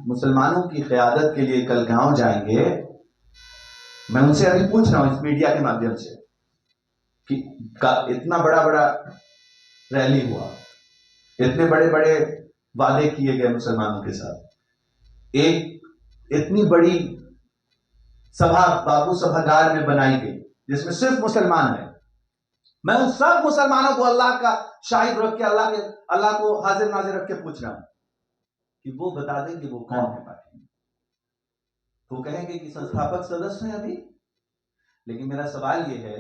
मुसलमानों की क़यादत के लिए कल गांव जाएंगे, मैं उनसे अभी पूछ रहा हूं इस मीडिया के माध्यम से कि इतना बड़ा बड़ा रैली हुआ, इतने बड़े बड़े वादे किए गए मुसलमानों के साथ, एक इतनी बड़ी सभा बाबू सभागार में बनाई गई जिसमें सिर्फ मुसलमान है। मैं उन सब मुसलमानों को अल्लाह का शाहिद रख के अल्लाह को हाजिर नाजिर रख के पूछ रहा हूं कि वो बता दें कि वो कौन है पार्टी में। वो कहेंगे कि संस्थापक सदस्य हैं अभी, लेकिन मेरा सवाल ये है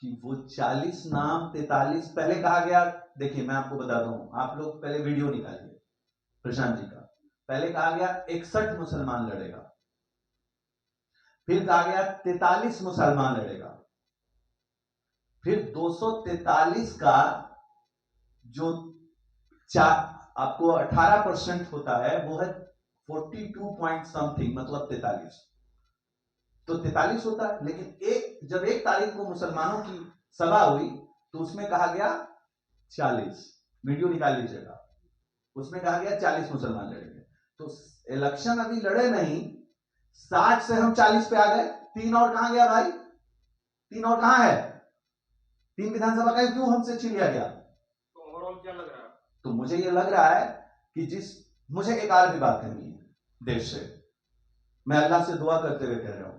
कि वो 40 नाम 43 पहले कहा गया, देखिए मैं आपको बताता हूं, आप लोग पहले वीडियो निकालिए प्रशांत जी का। पहले कहा गया 61 मुसलमान लड़ेगा, फिर कहा गया 43 मुसलमान लड़ेगा, फिर 243 का जो आपको 18% होता है वो है 42 पॉइंट समथिंग, मतलब 43, तो 43 होता है। लेकिन जब 1 तारीख को मुसलमानों की सभा हुई तो उसमें कहा गया 40, वीडियो निकाल लीजिएगा, उसमें कहा गया 40 मुसलमान लड़ेंगे। तो इलेक्शन अभी लड़े नहीं, 60 से हम 40 पे आ गए। 3 और कहां गया भाई? 3 और कहां है? 3 विधानसभा का क्यों हमसे छीन लिया गया? तो ओवरऑल क्या लग रहा है? तो मुझे ये लग रहा है कि मुझे एक और भी बात करनी है देश से। मैं अल्लाह से दुआ करते हुए कह रहा हूं,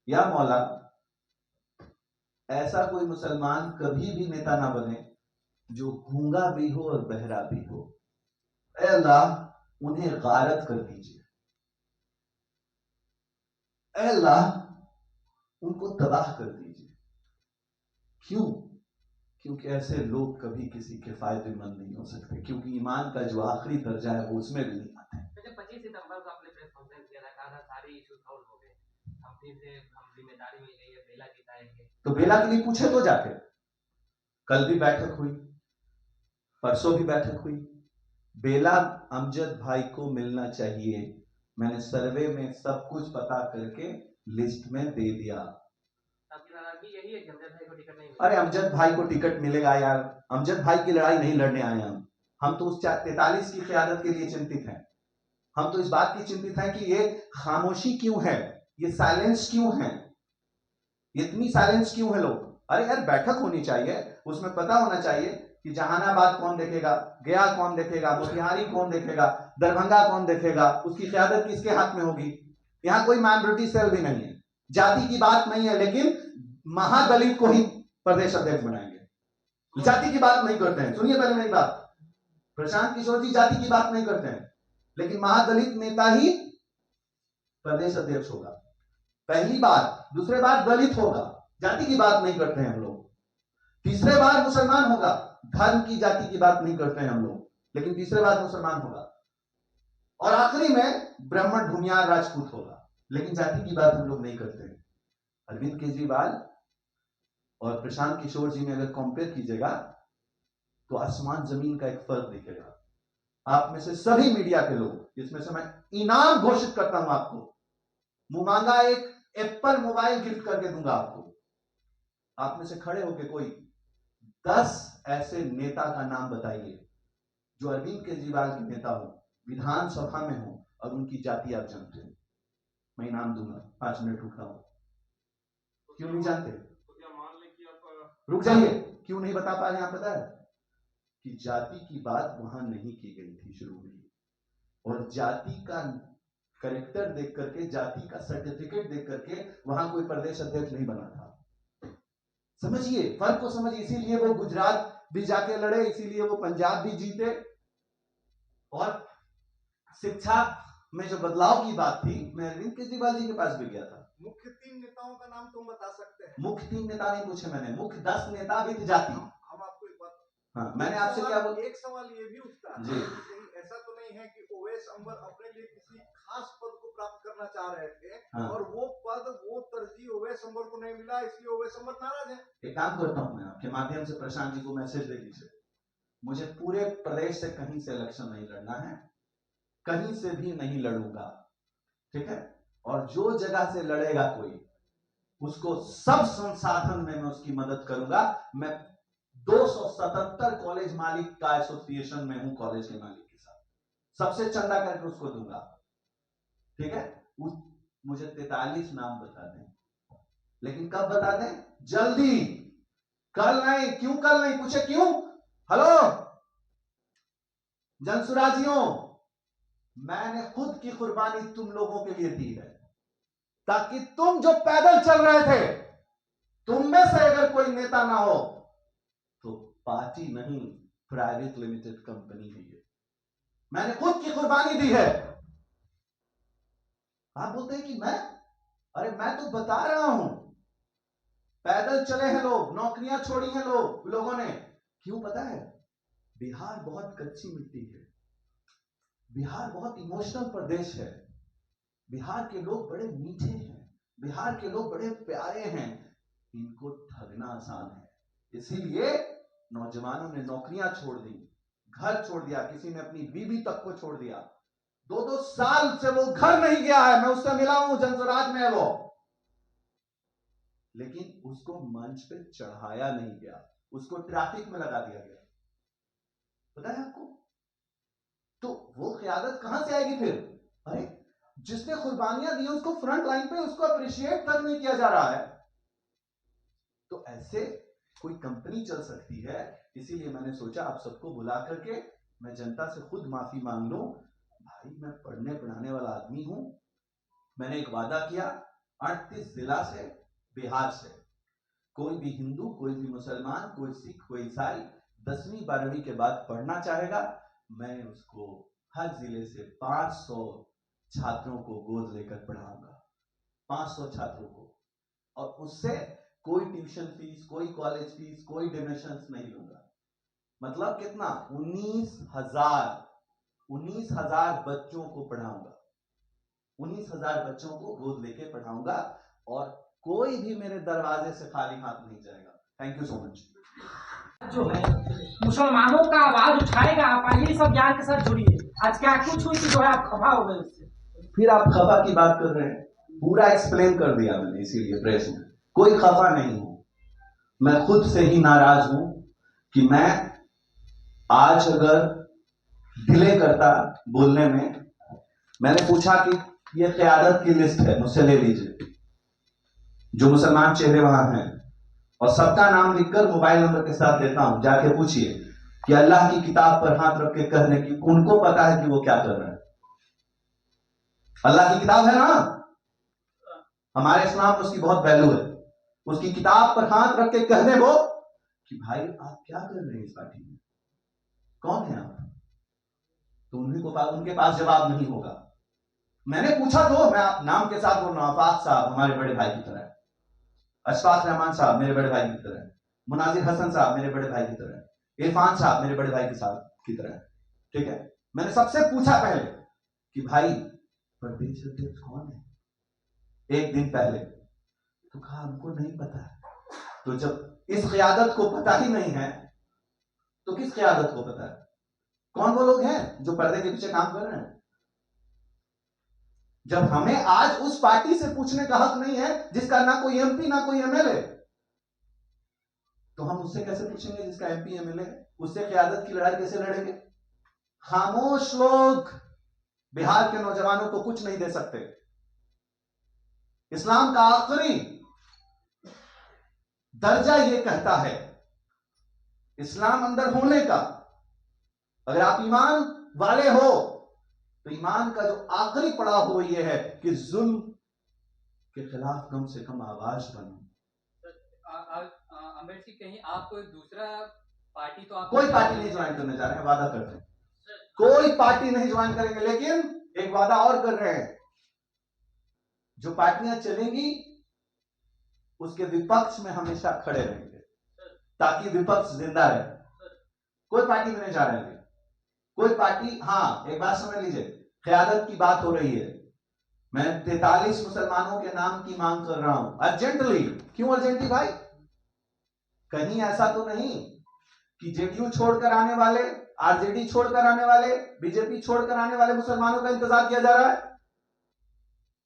या मौला ऐसा कोई मुसलमान कभी भी नेता ना बने जो गूंगा भी हो और बहरा भी हो। ऐ अल्लाह उन्हें गारत कर दीजिए, ऐ अल्लाह उनको तबाह कर दीजिए। क्यों? क्योंकि ऐसे लोग कभी किसी के फायदेमंद नहीं हो सकते, क्योंकि ईमान का जो आखिरी दर्जा है वो उसमें भी नहीं आता है। 25 सितंबर को आपने प्रेस कॉन्फ्रेंस किया था, कहा था सारे इश्यू सॉल्व हो गए, हम फिर से हम जिम्मेदारी मिल गई है, बेला जिताएंगे। तो बेला के लिए पूछे तो जाके, कल भी बैठक हुई, परसों भी बैठक हुई। बेला अमजद भाई को मिलना चाहिए, मैंने सर्वे में सब कुछ पता करके लिस्ट में दे दिया। यही है कि अमजद भाई को टिकट नहीं मिला। अरे अमजद भाई को टिकट मिलेगा यार, अमजद भाई की लड़ाई नहीं लड़ने आए हम तो उस 43 की क़यादत के लिए चिंतित हैं। हम तो इस बात की चिंतित हैं कि ये खामोशी क्यों है, ये साइलेंस क्यों है, इतनी साइलेंस क्यों है लोग। अरे यार बैठक होनी चाहिए, उसमें पता होना चाहिए कि जहानाबाद कौन देखेगा, गया कौन देखेगा, मोतिहारी कौन देखेगा, दरभंगा कौन देखेगा, उसकी क़यादत किसके हाथ में होगी। यहां कोई माइनॉरिटी सेल भी नहीं है, जाति की बात नहीं है, लेकिन महादलित को ही प्रदेश अध्यक्ष बनाएंगे। जाति की बात नहीं करते हैं, सुनिए पहले मेरी बात, प्रशांत किशोर जी जाति की बात नहीं करते हैं, लेकिन महादलित नेता ही प्रदेश अध्यक्ष होगा, पहली बार। दूसरे बार दलित होगा, जाति की बात नहीं करते हैं हम लोग। तीसरे बार मुसलमान होगा, धर्म की जाति की बात नहीं करते हैं हम लोग, लेकिन तीसरे बार मुसलमान होगा। और आखिरी में ब्राह्मण भूमियार राजपूत होगा, लेकिन जाति की बात हम लोग नहीं करते हैं। अरविंद केजरीवाल और प्रशांत किशोर जी में अगर कंपेयर कीजिएगा तो आसमान जमीन का एक फर्क दिखेगा। आप में से सभी मीडिया के लोग, जिसमें से मैं इनाम घोषित करता हूं आपको, मुमांगा एक एप्पल मोबाइल गिफ्ट करके दूंगा आपको। आप में से खड़े होकर कोई 10 ऐसे नेता का नाम बताइए जो अरविंद केजरीवाल के नेता हो, विधानसभा में हो और उनकी जाति आप जानते हो। मैं इनाम दूंगा, 5 मिनट रुकता हूं। क्यों नहीं जानते? तो क्या मान लें कि आप रुक जाइए, क्यों नहीं बता पा रहे हैं? आप पता है कि जाति की बात वहां नहीं की गई थी शुरू में, और जाति का करेक्टर देख करके, जाति का सर्टिफिकेट देख करके वहां कोई प्रदेश अध्यक्ष नहीं बना था। समझिए फर्क को, समझिए। इसीलिए वो गुजरात भी जाके लड़े, इसीलिए वो पंजाब भी जीते। और शिक्षा में जो बदलाव की बात थी, मैं अरविंद केजरीवाल जी के पास भी गया था। मुख्य 3 नेताओं का नाम तुम बता सकते हैं? मुख्य 3 नेता नहीं पूछे मैंने, मुख्य 10 नेता भी जाति। हम आपको एक बात, हाँ, मैंने आपसे क्या बोला? एक सवाल ये भी उठता है जी, कहीं ऐसा तो नहीं है कि ओवैस अंबर अपने लिए किसी खास पद को प्राप्त करना चाह रहे थे, हाँ, और वो पद, वो तरजीह ओवैस अंबर को नहीं मिला, इसलिए ओवैस अंबर नाराज है? एक काम करता हूं मैं आपके माध्यम से प्रशांत जी को मैसेज दे दीजिए, मुझे पूरे प्रदेश से कहीं से इलेक्शन नहीं लड़ना है, कहीं से भी नहीं लड़ूंगा, ठीक है? और जो जगह से लड़ेगा कोई, उसको सब संसाधन में मैं उसकी मदद करूंगा। मैं 277 कॉलेज मालिक का एसोसिएशन में हूं, कॉलेज के मालिक के साथ सबसे चंदा करके उसको दूंगा। ठीक है, मुझे 43 नाम बता दें, लेकिन कब बता दें? जल्दी, कल नहीं। क्यों कल नहीं? पूछे क्यों? हेलो जनसुराजियों, मैंने खुद की कुर्बानी तुम लोगों के लिए दी है, ताकि तुम जो पैदल चल रहे थे, तुम में से अगर कोई नेता ना हो तो पार्टी नहीं, प्राइवेट लिमिटेड कंपनी है ये। मैंने खुद की कुर्बानी दी है। आप बोलते हैं कि मैं तो बता रहा हूं, पैदल चले हैं लोग, नौकरियां छोड़ी हैं लोगों ने। क्यों पता है? बिहार बहुत कच्ची मिट्टी है, बिहार बहुत इमोशनल प्रदेश है, बिहार के लोग बड़े मीठे हैं, बिहार के लोग बड़े प्यारे हैं, इनको ठगना आसान है। इसीलिए नौजवानों ने नौकरियां छोड़ दी, घर छोड़ दिया, किसी ने अपनी बीवी तक को छोड़ दिया। 2-2 साल से वो घर नहीं गया है, मैं उससे मिला हूं, जनसुराज में है वो, लेकिन उसको मंच पे चढ़ाया नहीं गया, उसको ट्रैफिक में लगा दिया गया। पता है आपको? तो वो क़यादत कहां से आएगी फिर? अरे जिसने कुर्बानियां दी उसको फ्रंट लाइन पे उसको अप्रिशिएट तक नहीं किया जा रहा है। तो ऐसे कोई कंपनी चल सकती है। इसीलिए मैंने सोचा आप सबको बुला करके मैं जनता से खुद माफी मांग लूं। भाई मैं पढ़ने पढ़ाने वाला आदमी हूं, मैंने एक वादा किया 38 जिला से, बिहार से, कोई भी हिंदू, कोई भी मुसलमान, कोई सिख, कोई ईसाई 10वीं 12वीं के बाद पढ़ना चाहेगा, मैं उसको हर जिले से 500 छात्रों को गोद लेकर पढ़ाऊंगा, 500 छात्रों को, और उससे कोई ट्यूशन फीस, कोई कॉलेज फीस, कोई डोनेशंस नहीं लूंगा। मतलब कितना? 19,000 बच्चों को पढ़ाऊंगा, 19,000 बच्चों को गोद लेके पढ़ाऊंगा, और कोई भी मेरे दरवाजे से खाली हाथ नहीं जाएगा। Thank you so much. जो है मुसलमानों का आवाज उठाएगा, आप आइए सब ज्ञान के साथ जुड़िए। आज क्या कुछ हुई कि जो है आप खफा हो गए उससे? फिर आप खफा की बात कर रहे हैं? पूरा एक्सप्लेन कर दिया मैंने, इसीलिए प्रेस में कोई खफा नहीं हूं। मैं खुद से ही नाराज हूं कि मैं आज अगर डिले करता बोलने में। मैंने पूछा कि ये क़यादत की लिस्ट है, मुझसे ले लीजिए, जो मुसलमान चेहरे वहां हैं, और सबका नाम लिखकर मोबाइल नंबर के साथ देता हूं, जाके पूछिए कि अल्लाह की किताब पर हाथ रख के कहने की उनको पता है कि वो क्या कर रहे हैं। अल्लाह की किताब है ना, हमारे इस्लाम में उसकी बहुत वैल्यू है। उसकी किताब पर हाथ रख के कहने वो कि भाई आप क्या कर रहे हैं इस पार्टी में, कौन है आप? तो उनके पास जवाब नहीं होगा। मैंने पूछा तो मैं आप नाम के साथ बोल रहा हूं, आफाक साहब हमारे बड़े भाई की तरह, अशफाक रहमान साहब मेरे बड़े भाई की तरह, मुनाजिर हसन साहब मेरे बड़े भाई की तरह, इरफान साहब मेरे बड़े भाई के साथ की तरह। ठीक है, मैंने सबसे पूछा पहले कि भाई प्रदेश अध्यक्ष कौन है, एक दिन पहले, तो कहा हमको नहीं पता। तो जब इस क़यादत को पता ही नहीं है तो किस क़यादत को पता है? कौन वो लोग हैं जो पर्दे के पीछे काम कर रहे हैं? जब हमें आज उस पार्टी से पूछने का हक नहीं है जिसका ना कोई एमपी ना कोई एमएलए, तो हम उससे कैसे पूछेंगे जिसका एमपी एमएलए है? उससे क़यादत की लड़ाई कैसे लड़ेंगे? खामोश लोग बिहार के नौजवानों को कुछ नहीं दे सकते। इस्लाम का आखिरी दर्जा यह कहता है, इस्लाम अंदर होने का, अगर आप ईमान वाले हो तो ईमान का जो आखिरी पड़ाव हो यह है कि जुल्म के खिलाफ कम से कम आवाज बनो। अम्बेडकर कहीं आप कोई दूसरा पार्टी तो आप कोई पार्टी नहीं ज्वाइन करने जा रहे हैं, वादा करते हैं कोई पार्टी नहीं ज्वाइन करेंगे, लेकिन एक वादा और कर रहे हैं, जो पार्टियां चलेंगी उसके विपक्ष में हमेशा खड़े रहेंगे ताकि विपक्ष जिंदा रहे। कोई पार्टी में नहीं जा रहे हैं कोई पार्टी। हाँ एक बात समझ लीजिए, क़यादत की बात हो रही है, मैं 43 मुसलमानों के नाम की मांग कर रहा हूं अर्जेंटली। क्यों अर्जेंटली भाई? कहीं ऐसा तो नहीं कि जेडीयू छोड़कर आने वाले, आरजेडी छोड़कर आने वाले, बीजेपी छोड़कर आने वाले मुसलमानों का इंतजार किया जा रहा है?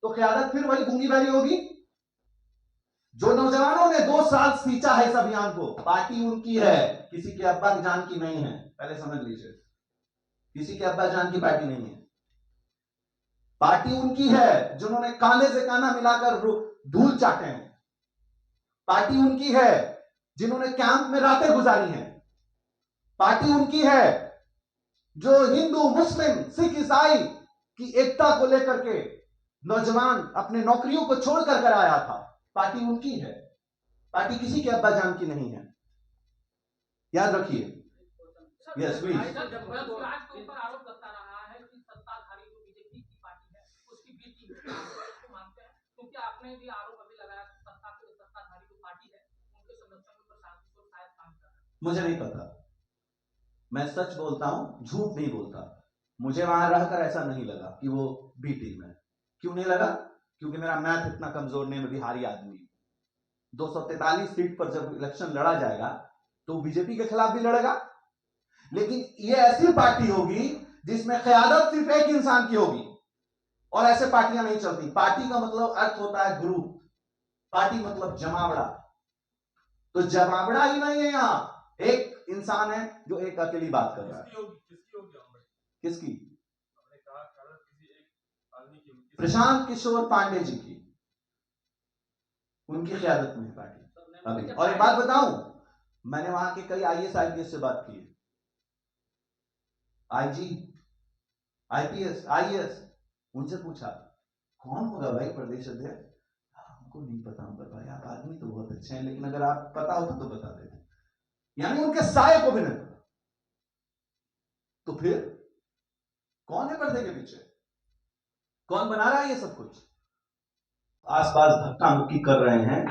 तो क़यादत फिर वही गूंगी बहरी होगी। जो नौजवानों ने 2 साल सींचा है इस अभियान को, पार्टी उनकी है, किसी के अब्बा की जान की नहीं है, पहले समझ लीजिए। किसी के अब्बा जान की पार्टी नहीं है। पार्टी उनकी है जिन्होंने कांधे से कांधा मिलाकर धूल चाटे हैं। पार्टी उनकी है जिन्होंने कैंप में रातें गुजारी हैं। पार्टी उनकी है जो हिंदू, मुस्लिम, सिख, ईसाई की एकता को लेकर के नौजवान अपने नौकरियों को छोड़कर कर आया था। पार्टी उनकी है, पार्टी किसी के अब्बा जान की नहीं है, याद रखिए। Yes please. जब राज के ऊपर आरोप लगता रहा है कि सत्ताधारी जो बीजेपी की पार्टी है उसकी बेटी है, आप इसको मानते हैं? क्योंकि आपने भी आरोप अभी लगाया कि सत्ताधारी जो पार्टी है उनके संरक्षण में प्रशांत को शायद काम कर रहा है। मुझे नहीं पता, मैं सच बोलता हूं, झूठ नहीं बोलता। मुझे वहां रहकर ऐसा नहीं लगा कि वो बी टीम है। क्यों नहीं लगा? क्योंकि मेरा मैथ इतना कमजोर नहीं, मैं बिहारी आदमी। 243 सीट पर जब इलेक्शन लड़ा जाएगा तो बीजेपी के खिलाफ भी लड़ेगा, लेकिन ये ऐसी पार्टी होगी जिसमें क़यादत सिर्फ एक इंसान की होगी, और ऐसे पार्टियां नहीं चलती। पार्टी का मतलब अर्थ होता है ग्रुप, पार्टी मतलब जमावड़ा। तो जमावड़ा ही नहीं है, यहां एक इंसान है जो एक अकेली बात कर रहा है। किसकी? प्रशांत किशोर पांडे जी की, उनकी क़यादत में है पार्टी अभी। और एक बात बताऊं, मैंने वहां के कई आईएएस आईपीएस से बात की है, आईजी, आईपीएस, आईएएस, उनसे पूछा कौन होगा भाई प्रदेश अध्यक्ष? हमको नहीं पता भाई, आप आदमी तो बहुत अच्छे हैं, लेकिन अगर आप पता होता तो बता देते। यानी उनके साये को भी नहीं पता। तो फिर कौन है पर्दे के पीछे? कौन बना रहा है ये सब कुछ? आसपास धक्का मुक्की कर रहे हैं,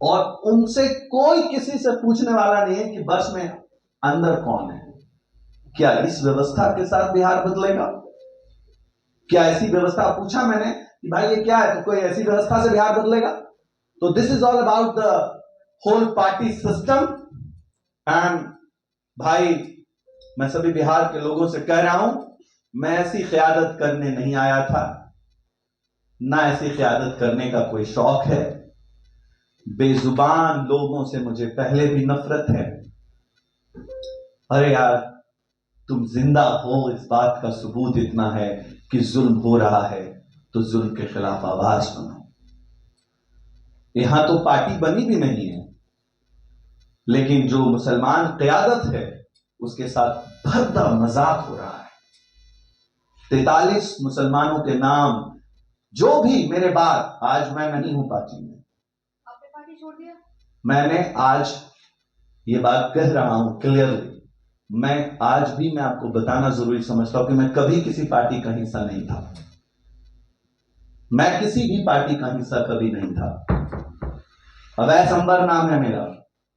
और उनसे कोई किसी से पूछने वाला नहीं है कि बस में अंदर कौन है। क्या इस व्यवस्था के साथ बिहार बदलेगा? क्या ऐसी व्यवस्था? पूछा मैंने कि भाई ये क्या है, तो कोई ऐसी व्यवस्था से बिहार बदलेगा? तो this is all about the whole party system. And भाई, मैं सभी बिहार के लोगों से कह रहा हूं, मैं ऐसी क़यादत करने नहीं आया था, ना ऐसी क़यादत करने का कोई शौक है। बेजुबान लोगों से मुझे पहले भी नफरत है। अरे यार, तुम जिंदा हो इस बात का सबूत इतना है कि जुल्म हो रहा है, तो जुल्म के खिलाफ आवाज सुनो। यहां तो पार्टी बनी भी नहीं है, लेकिन जो मुसलमान क़यादत है उसके साथ भद्दा मजाक हो रहा है। 43 मुसलमानों के नाम जो भी मेरे बाद, आज मैं नहीं हूं पार्टी में, आपने पार्टी छोड़ दिया? मैंने आज ये बात कह रहा हूं क्लियरली। मैं आज भी, मैं आपको बताना जरूरी समझता हूं कि मैं कभी किसी पार्टी का हिस्सा नहीं था। मैं किसी भी पार्टी का हिस्सा कभी नहीं था। अवैस अंबर नाम है मेरा,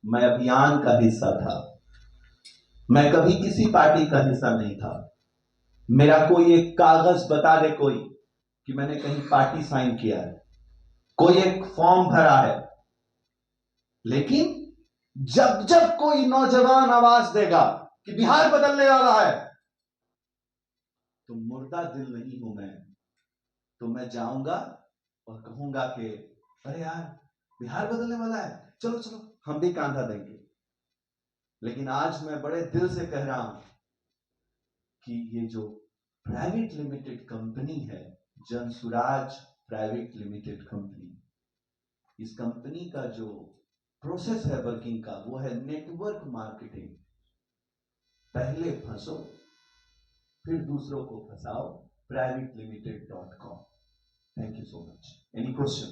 मैं अभियान का हिस्सा था। मैं कभी किसी पार्टी का हिस्सा नहीं था। मेरा कोई एक कागज बता दे कोई कि मैंने कहीं पार्टी साइन किया है, कोई एक फॉर्म भरा है। लेकिन जब जब कोई नौजवान आवाज देगा कि बिहार बदलने वाला है, तो मुर्दा दिल नहीं हूं मैं, तो मैं जाऊंगा और कहूंगा कि अरे यार, बिहार बदलने वाला है, चलो चलो हम भी कांधा देंगे। लेकिन आज मैं बड़े दिल से कह रहा हूं कि ये जो प्राइवेट लिमिटेड कंपनी है, जनसुराज प्राइवेट लिमिटेड कंपनी, इस कंपनी का जो प्रोसेस है वर्किंग का, वो है नेटवर्क मार्केटिंग। पहले फंसो, फिर दूसरों को फंसाओ। privatelimited.com। Thank you so much. Any question?